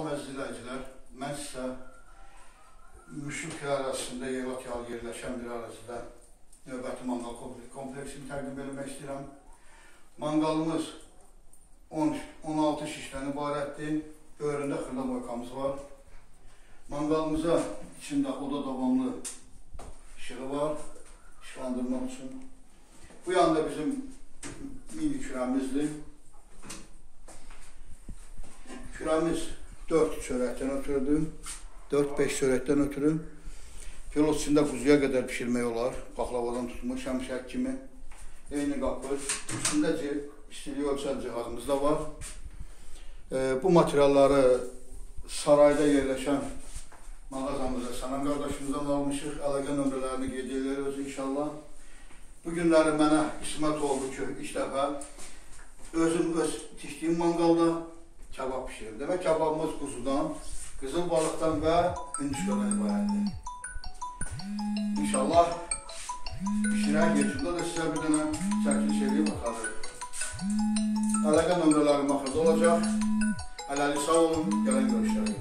Salam əziz izləyicilər, mən sizə Müşfiq ərazisində Yevlakiyalı yerləşən bir ərazidə növbəti manqal kompleksini təqdim etmək istəyirəm. Manqalımız 16 şişdən ibarətdir, böyründə xırda boykamız var. Manqalımıza içində oda davamlı işığı var, işıqlandırmaq üçün. Bu yanda bizim mini kürəmizdir. Kürəmiz 4 çörəkdən ötürüdür, 4-5 çörəkdən ötürü. Pilot içində quzuya qədər pişirmək olar, paxlavadan tutmuş, həmişək kimi. Eyni qapı, üstündə istilik ölçən cihazımız da var. Bu materialları sarayda yerləşən mağazamıza Sənan qardaşımızdan almışıq. Əlaqə nömrələrini qeyd edirik inşallah. Bu günləri mənə qismət oldu ki, ilk dəfə özüm tikdiyim manqalda kebab pişirir. Demək, kebabımız quzudan, qızıl balıqdan və hündüşkadan ibarətdir. İnşallah pişirən geçində da sizə bir dənə çəkiliş edib baxarıq. Əlaqə nömrələri maxırda olacaq. Hələlik sağ olun, gələn görüşlərə.